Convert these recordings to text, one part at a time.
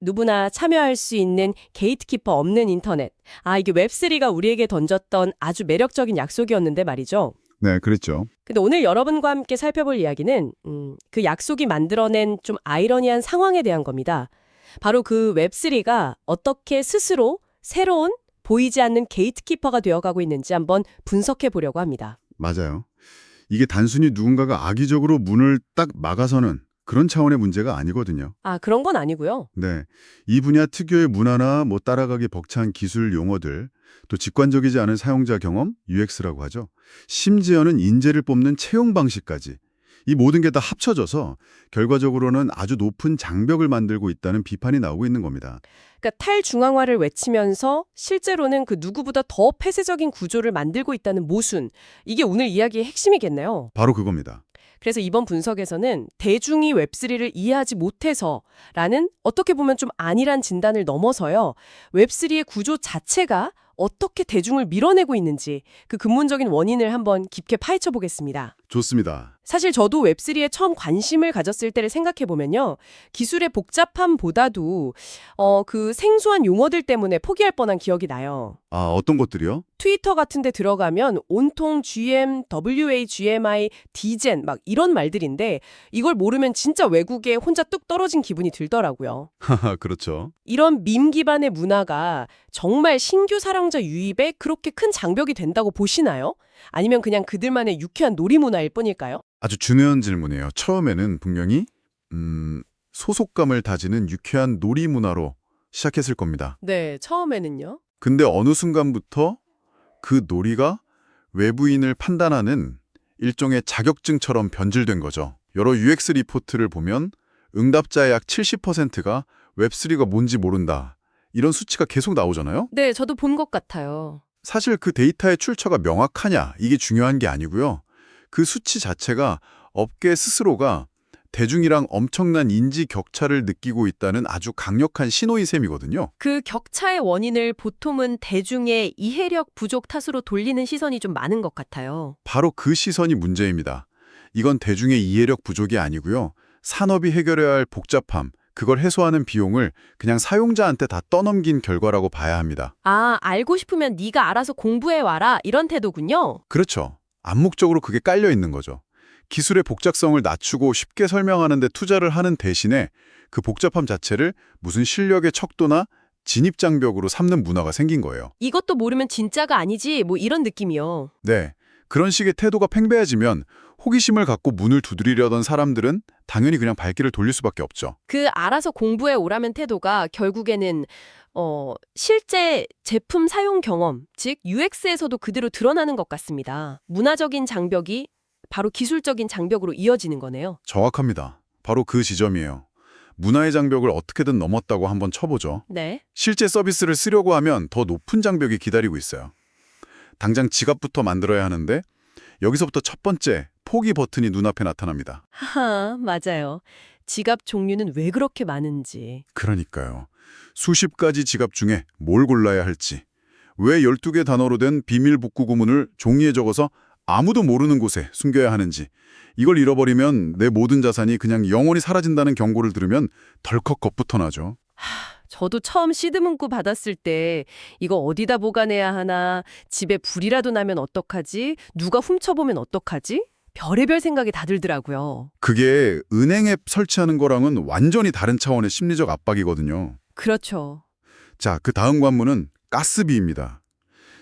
누구나 참여할 수 있는 게이트키퍼 없는 인터넷. 이게 웹3가 우리에게 던졌던 아주 매력적인 약속이었는데 말이죠. 네, 그랬죠. 근데 오늘 여러분과 함께 살펴볼 이야기는 그 약속이 만들어낸 좀 아이러니한 상황에 대한 겁니다. 바로 그 웹3가 어떻게 스스로 새로운 보이지 않는 게이트키퍼가 되어가고 있는지 한번 분석해 보려고 합니다. 맞아요. 이게 단순히 누군가가 악의적으로 문을 딱 막아서는 그런 차원의 문제가 아니거든요. 그런 건 아니고요. 네, 이 분야 특유의 문화나 따라가기 벅찬 기술 용어들, 또 직관적이지 않은 사용자 경험, UX라고 하죠. 심지어는 인재를 뽑는 채용 방식까지. 이 모든 게 다 합쳐져서 결과적으로는 아주 높은 장벽을 만들고 있다는 비판이 나오고 있는 겁니다. 그러니까 탈중앙화를 외치면서 실제로는 그 누구보다 더 폐쇄적인 구조를 만들고 있다는 모순. 이게 오늘 이야기의 핵심이겠네요. 바로 그겁니다. 그래서 이번 분석에서는 대중이 웹3를 이해하지 못해서라는 어떻게 보면 좀 안일한 진단을 넘어서요. 웹3의 구조 자체가 어떻게 대중을 밀어내고 있는지 그 근본적인 원인을 한번 깊게 파헤쳐 보겠습니다. 좋습니다. 사실 저도 웹3에 처음 관심을 가졌을 때를 생각해보면요. 기술의 복잡함보다도 그 생소한 용어들 때문에 포기할 뻔한 기억이 나요. 어떤 것들이요? 트위터 같은 데 들어가면 온통 GM, WA, GMI, 디젠 막 이런 말들인데 이걸 모르면 진짜 외국에 혼자 뚝 떨어진 기분이 들더라고요. 하하, 그렇죠. 이런 밈 기반의 문화가 정말 신규 사용자 유입에 그렇게 큰 장벽이 된다고 보시나요? 아니면 그냥 그들만의 유쾌한 놀이 문화일 뿐일까요? 아주 중요한 질문이에요. 처음에는 분명히 소속감을 다지는 유쾌한 놀이 문화로 시작했을 겁니다. 네, 처음에는요. 근데 어느 순간부터 그 놀이가 외부인을 판단하는 일종의 자격증처럼 변질된 거죠. 여러 UX 리포트를 보면 응답자의 약 70%가 웹3가 뭔지 모른다. 이런 수치가 계속 나오잖아요. 네, 저도 본 것 같아요. 사실 그 데이터의 출처가 명확하냐 이게 중요한 게 아니고요. 그 수치 자체가 업계 스스로가 대중이랑 엄청난 인지 격차를 느끼고 있다는 아주 강력한 신호인 셈이거든요. 그 격차의 원인을 보통은 대중의 이해력 부족 탓으로 돌리는 시선이 좀 많은 것 같아요. 바로 그 시선이 문제입니다. 이건 대중의 이해력 부족이 아니고요. 산업이 해결해야 할 복잡함, 그걸 해소하는 비용을 그냥 사용자한테 다 떠넘긴 결과라고 봐야 합니다. 알고 싶으면 네가 알아서 공부해와라 이런 태도군요. 그렇죠. 암묵적으로 그게 깔려 있는 거죠. 기술의 복잡성을 낮추고 쉽게 설명하는 데 투자를 하는 대신에 그 복잡함 자체를 무슨 실력의 척도나 진입장벽으로 삼는 문화가 생긴 거예요. 이것도 모르면 진짜가 아니지 뭐 이런 느낌이요. 네, 그런 식의 태도가 팽배해지면 호기심을 갖고 문을 두드리려던 사람들은 당연히 그냥 발길을 돌릴 수밖에 없죠. 그 알아서 공부해 오라는 태도가 결국에는 실제 제품 사용 경험, 즉 UX에서도 그대로 드러나는 것 같습니다. 문화적인 장벽이 바로 기술적인 장벽으로 이어지는 거네요. 정확합니다. 바로 그 지점이에요. 문화의 장벽을 어떻게든 넘었다고 한번 쳐보죠. 네. 실제 서비스를 쓰려고 하면 더 높은 장벽이 기다리고 있어요. 당장 지갑부터 만들어야 하는데 여기서부터 첫 번째 포기 버튼이 눈앞에 나타납니다. 맞아요. 지갑 종류는 왜 그렇게 많은지. 그러니까요. 수십 가지 지갑 중에 뭘 골라야 할지, 왜 12개 단어로 된 비밀 북구 구문을 종이에 적어서 아무도 모르는 곳에 숨겨야 하는지, 이걸 잃어버리면 내 모든 자산이 그냥 영원히 사라진다는 경고를 들으면 덜컥 겁부터 나죠. 저도 처음 시드 문구 받았을 때 이거 어디다 보관해야 하나, 집에 불이라도 나면 어떡하지, 누가 훔쳐보면 어떡하지? 별의별 생각이 다 들더라고요. 그게 은행 앱 설치하는 거랑은 완전히 다른 차원의 심리적 압박이거든요. 그렇죠. 자, 그 다음 관문은 가스비입니다.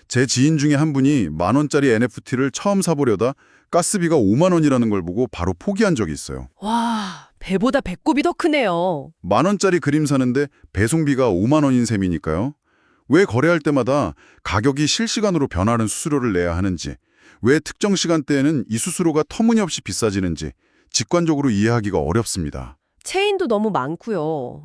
제 지인 중에 한 분이 10,000원짜리 NFT를 처음 사보려다 가스비가 5만 원이라는 걸 보고 바로 포기한 적이 있어요. 와, 배보다 배꼽이 더 크네요. 10,000원짜리 그림 사는데 배송비가 5만 원인 셈이니까요. 왜 거래할 때마다 가격이 실시간으로 변하는 수수료를 내야 하는지, 왜 특정 시간대에는 이 수수료가 터무니없이 비싸지는지 직관적으로 이해하기가 어렵습니다. 체인도 너무 많고요.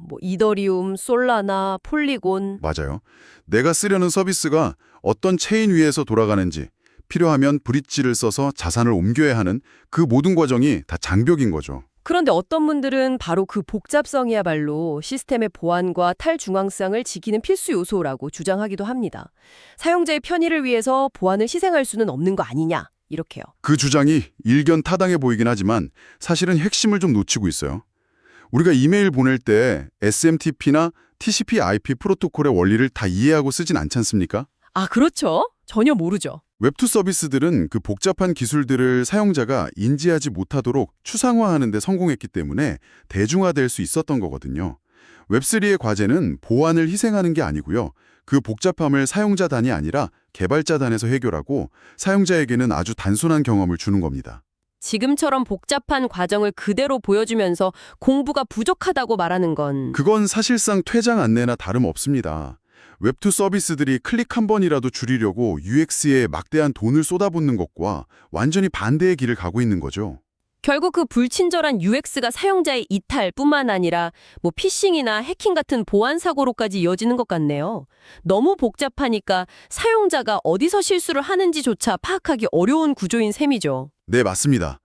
뭐 이더리움, 솔라나, 폴리곤. 맞아요. 내가 쓰려는 서비스가 어떤 체인 위에서 돌아가는지, 필요하면 브릿지를 써서 자산을 옮겨야 하는 그 모든 과정이 다 장벽인 거죠. 그런데 어떤 분들은 바로 그 복잡성이야말로 시스템의 보안과 탈중앙성을 지키는 필수 요소라고 주장하기도 합니다. 사용자의 편의를 위해서 보안을 희생할 수는 없는 거 아니냐, 이렇게요. 그 주장이 일견 타당해 보이긴 하지만 사실은 핵심을 좀 놓치고 있어요. 우리가 이메일 보낼 때 SMTP나 TCP/IP 프로토콜의 원리를 다 이해하고 쓰진 않지 않습니까? 아, 그렇죠. 전혀 모르죠. 웹2 서비스들은 그 복잡한 기술들을 사용자가 인지하지 못하도록 추상화하는 데 성공했기 때문에 대중화될 수 있었던 거거든요. 웹3의 과제는 보안을 희생하는 게 아니고요. 그 복잡함을 사용자 단이 아니라 개발자 단에서 해결하고 사용자에게는 아주 단순한 경험을 주는 겁니다. 지금처럼 복잡한 과정을 그대로 보여주면서 공부가 부족하다고 말하는 건 그건 사실상 퇴장 안내나 다름없습니다. 웹2 서비스들이 클릭 한 번이라도 줄이려고 UX에 막대한 돈을 쏟아붓는 것과 완전히 반대의 길을 가고 있는 거죠. 결국 그 불친절한 UX가 사용자의 이탈뿐만 아니라 피싱이나 해킹 같은 보안 사고로까지 이어지는 것 같네요. 너무 복잡하니까 사용자가 어디서 실수를 하는지조차 파악하기 어려운 구조인 셈이죠. 네, 맞습니다.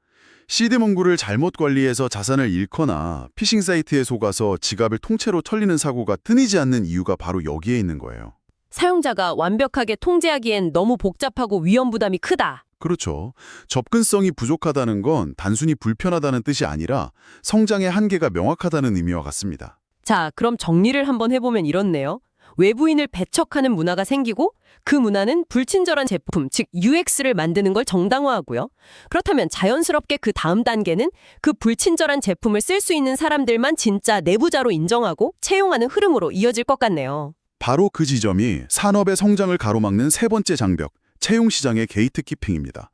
시드 문구를 잘못 관리해서 자산을 잃거나 피싱 사이트에 속아서 지갑을 통째로 털리는 사고가 끊이지 않는 이유가 바로 여기에 있는 거예요. 사용자가 완벽하게 통제하기엔 너무 복잡하고 위험 부담이 크다. 그렇죠. 접근성이 부족하다는 건 단순히 불편하다는 뜻이 아니라 성장의 한계가 명확하다는 의미와 같습니다. 자, 그럼 정리를 한번 해보면 이렇네요. 외부인을 배척하는 문화가 생기고 그 문화는 불친절한 제품, 즉 UX를 만드는 걸 정당화하고요. 그렇다면 자연스럽게 그 다음 단계는 그 불친절한 제품을 쓸 수 있는 사람들만 진짜 내부자로 인정하고 채용하는 흐름으로 이어질 것 같네요. 바로 그 지점이 산업의 성장을 가로막는 세 번째 장벽, 채용 시장의 게이트키핑입니다.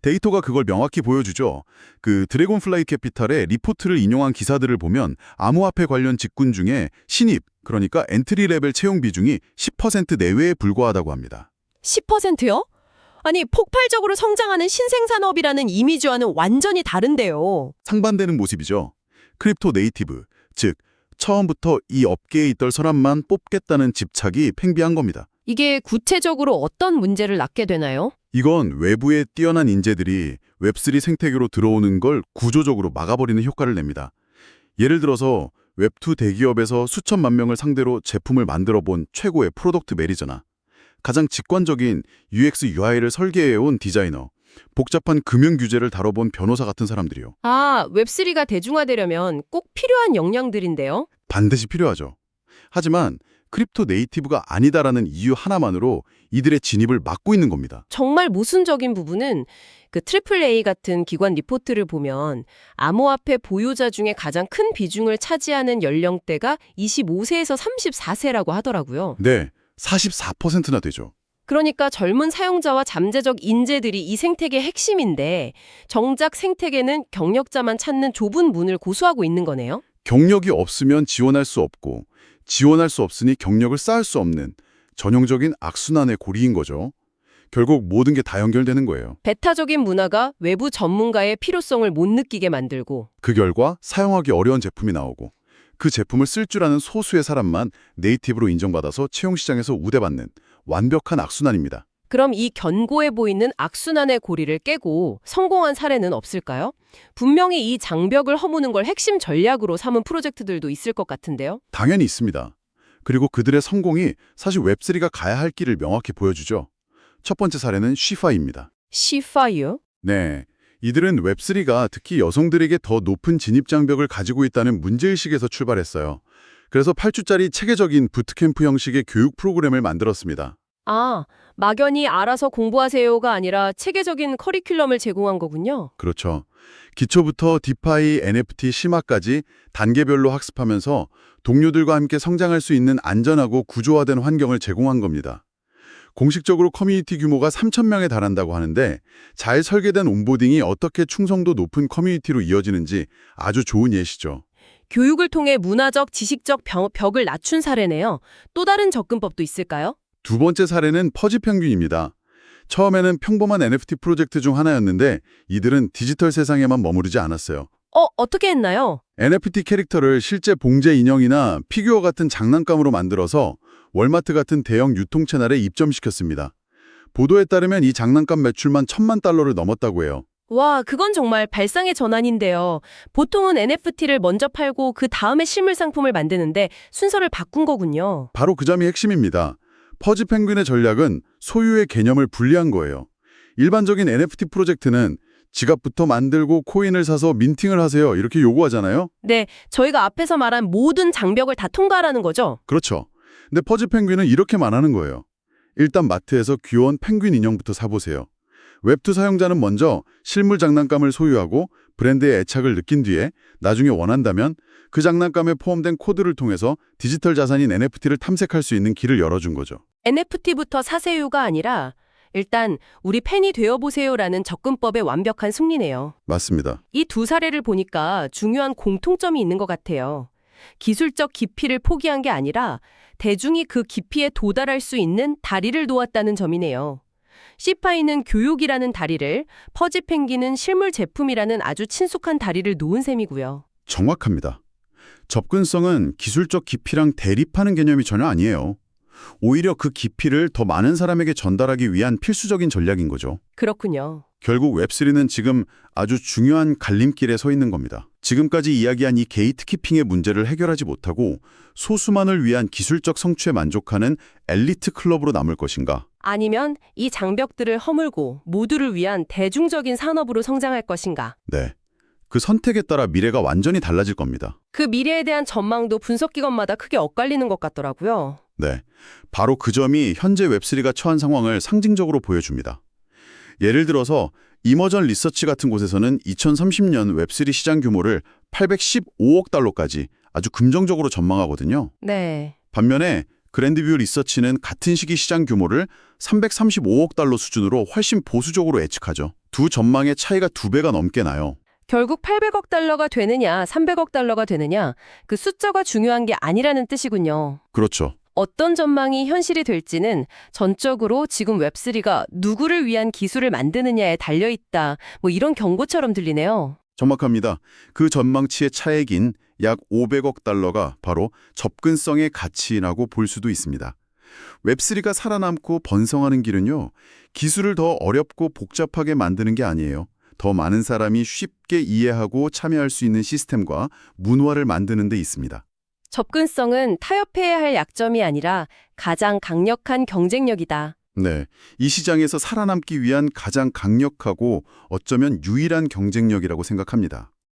데이터가 그걸 명확히 보여주죠. 그 드래곤플라이 캐피탈의 리포트를 인용한 기사들을 보면 암호화폐 관련 직군 중에 신입, 그러니까 엔트리 레벨 채용 비중이 10% 내외에 불과하다고 합니다. 10%요? 아니, 폭발적으로 성장하는 신생산업이라는 이미지와는 완전히 다른데요. 상반되는 모습이죠. 크립토 네이티브, 즉 처음부터 이 업계에 있던 사람만 뽑겠다는 집착이 팽배한 겁니다. 이게 구체적으로 어떤 문제를 낳게 되나요? 이건 외부의 뛰어난 인재들이 웹3 생태계로 들어오는 걸 구조적으로 막아버리는 효과를 냅니다. 예를 들어서 웹2 대기업에서 수천만 명을 상대로 제품을 만들어 본 최고의 프로덕트 매니저나 가장 직관적인 UX, UI를 설계해온 디자이너, 복잡한 금융 규제를 다뤄본 변호사 같은 사람들이요. 아, 웹3가 대중화되려면 꼭 필요한 역량들인데요. 반드시 필요하죠. 하지만 크립토 네이티브가 아니다라는 이유 하나만으로 이들의 진입을 막고 있는 겁니다. 정말 모순적인 부분은 그 AAA 같은 기관 리포트를 보면 암호화폐 보유자 중에 가장 큰 비중을 차지하는 연령대가 25세에서 34세라고 하더라고요. 네, 44%나 되죠. 그러니까 젊은 사용자와 잠재적 인재들이 이 생태계의 핵심인데 정작 생태계는 경력자만 찾는 좁은 문을 고수하고 있는 거네요. 경력이 없으면 지원할 수 없고 지원할 수 없으니 경력을 쌓을 수 없는 전형적인 악순환의 고리인 거죠. 결국 모든 게 다 연결되는 거예요. 배타적인 문화가 외부 전문가의 필요성을 못 느끼게 만들고 그 결과 사용하기 어려운 제품이 나오고 그 제품을 쓸 줄 아는 소수의 사람만 네이티브로 인정받아서 채용 시장에서 우대받는 완벽한 악순환입니다. 그럼 이 견고해 보이는 악순환의 고리를 깨고 성공한 사례는 없을까요? 분명히 이 장벽을 허무는 걸 핵심 전략으로 삼은 프로젝트들도 있을 것 같은데요. 당연히 있습니다. 그리고 그들의 성공이 사실 웹3가 가야 할 길을 명확히 보여주죠. 첫 번째 사례는 쉬파이입니다. 쉬파이요? 네, 이들은 웹3가 특히 여성들에게 더 높은 진입 장벽을 가지고 있다는 문제의식에서 출발했어요. 그래서 8주짜리 체계적인 부트캠프 형식의 교육 프로그램을 만들었습니다. 아, 막연히 알아서 공부하세요가 아니라 체계적인 커리큘럼을 제공한 거군요. 그렇죠. 기초부터 디파이, NFT, 심화까지 단계별로 학습하면서 동료들과 함께 성장할 수 있는 안전하고 구조화된 환경을 제공한 겁니다. 공식적으로 커뮤니티 규모가 3,000명에 달한다고 하는데 잘 설계된 온보딩이 어떻게 충성도 높은 커뮤니티로 이어지는지 아주 좋은 예시죠. 교육을 통해 문화적, 지식적 벽을 낮춘 사례네요. 또 다른 접근법도 있을까요? 두 번째 사례는 퍼지 평균입니다. 처음에는 평범한 NFT 프로젝트 중 하나였는데 이들은 디지털 세상에만 머무르지 않았어요. 어떻게 했나요? NFT 캐릭터를 실제 봉제 인형이나 피규어 같은 장난감으로 만들어서 월마트 같은 대형 유통 채널에 입점시켰습니다. 보도에 따르면 이 장난감 매출만 $10,000,000를 넘었다고 해요. 와, 그건 정말 발상의 전환인데요. 보통은 NFT를 먼저 팔고 그 다음에 실물 상품을 만드는데 순서를 바꾼 거군요. 바로 그 점이 핵심입니다. 퍼지 펭귄의 전략은 소유의 개념을 분리한 거예요. 일반적인 NFT 프로젝트는 지갑부터 만들고 코인을 사서 민팅을 하세요. 이렇게 요구하잖아요. 네, 저희가 앞에서 말한 모든 장벽을 다 통과하라는 거죠. 그렇죠. 근데 퍼즈 펭귄은 이렇게 말하는 거예요. 일단 마트에서 귀여운 펭귄 인형부터 사보세요. 웹2 사용자는 먼저 실물 장난감을 소유하고 브랜드의 애착을 느낀 뒤에 나중에 원한다면 그 장난감에 포함된 코드를 통해서 디지털 자산인 NFT를 탐색할 수 있는 길을 열어준 거죠. NFT부터 사세요가 아니라 일단 우리 팬이 되어보세요라는 접근법의 완벽한 승리네요. 맞습니다. 이 두 사례를 보니까 중요한 공통점이 있는 것 같아요. 기술적 깊이를 포기한 게 아니라 대중이 그 깊이에 도달할 수 있는 다리를 놓았다는 점이네요. 씨파이는 교육이라는 다리를, 퍼지 펭귄은 실물 제품이라는 아주 친숙한 다리를 놓은 셈이고요. 정확합니다. 접근성은 기술적 깊이랑 대립하는 개념이 전혀 아니에요. 오히려 그 깊이를 더 많은 사람에게 전달하기 위한 필수적인 전략인 거죠. 그렇군요. 결국 웹3는 지금 아주 중요한 갈림길에 서 있는 겁니다. 지금까지 이야기한 이 게이트키핑의 문제를 해결하지 못하고 소수만을 위한 기술적 성취에 만족하는 엘리트 클럽으로 남을 것인가? 아니면 이 장벽들을 허물고 모두를 위한 대중적인 산업으로 성장할 것인가? 네. 그 선택에 따라 미래가 완전히 달라질 겁니다. 그 미래에 대한 전망도 분석기관마다 크게 엇갈리는 것 같더라고요. 네. 바로 그 점이 현재 웹3가 처한 상황을 상징적으로 보여줍니다. 예를 들어서 이머전 리서치 같은 곳에서는 2030년 웹3 시장 규모를 815억 달러까지 아주 긍정적으로 전망하거든요. 네. 반면에 그랜드뷰 리서치는 같은 시기 시장 규모를 335억 달러 수준으로 훨씬 보수적으로 예측하죠. 두 전망의 차이가 2배가 넘게 나요. 결국 800억 달러가 되느냐, 300억 달러가 되느냐, 그 숫자가 중요한 게 아니라는 뜻이군요. 그렇죠. 어떤 전망이 현실이 될지는 전적으로 지금 웹3가 누구를 위한 기술을 만드느냐에 달려있다. 뭐 이런 경고처럼 들리네요. 정확합니다. 그 전망치의 차액인 약 500억 달러가 바로 접근성의 가치라고 볼 수도 있습니다. 웹3가 살아남고 번성하는 길은요, 기술을 더 어렵고 복잡하게 만드는 게 아니에요. 더 많은 사람이 쉽게 이해하고 참여할 수 있는 시스템과 문화를 만드는 데 있습니다. 접근성은 타협해야 할 약점이 아니라 가장 강력한 경쟁력이다. 네, 이 시장에서 살아남기 위한 가장 강력하고 어쩌면 유일한 경쟁력이라고 생각합니다.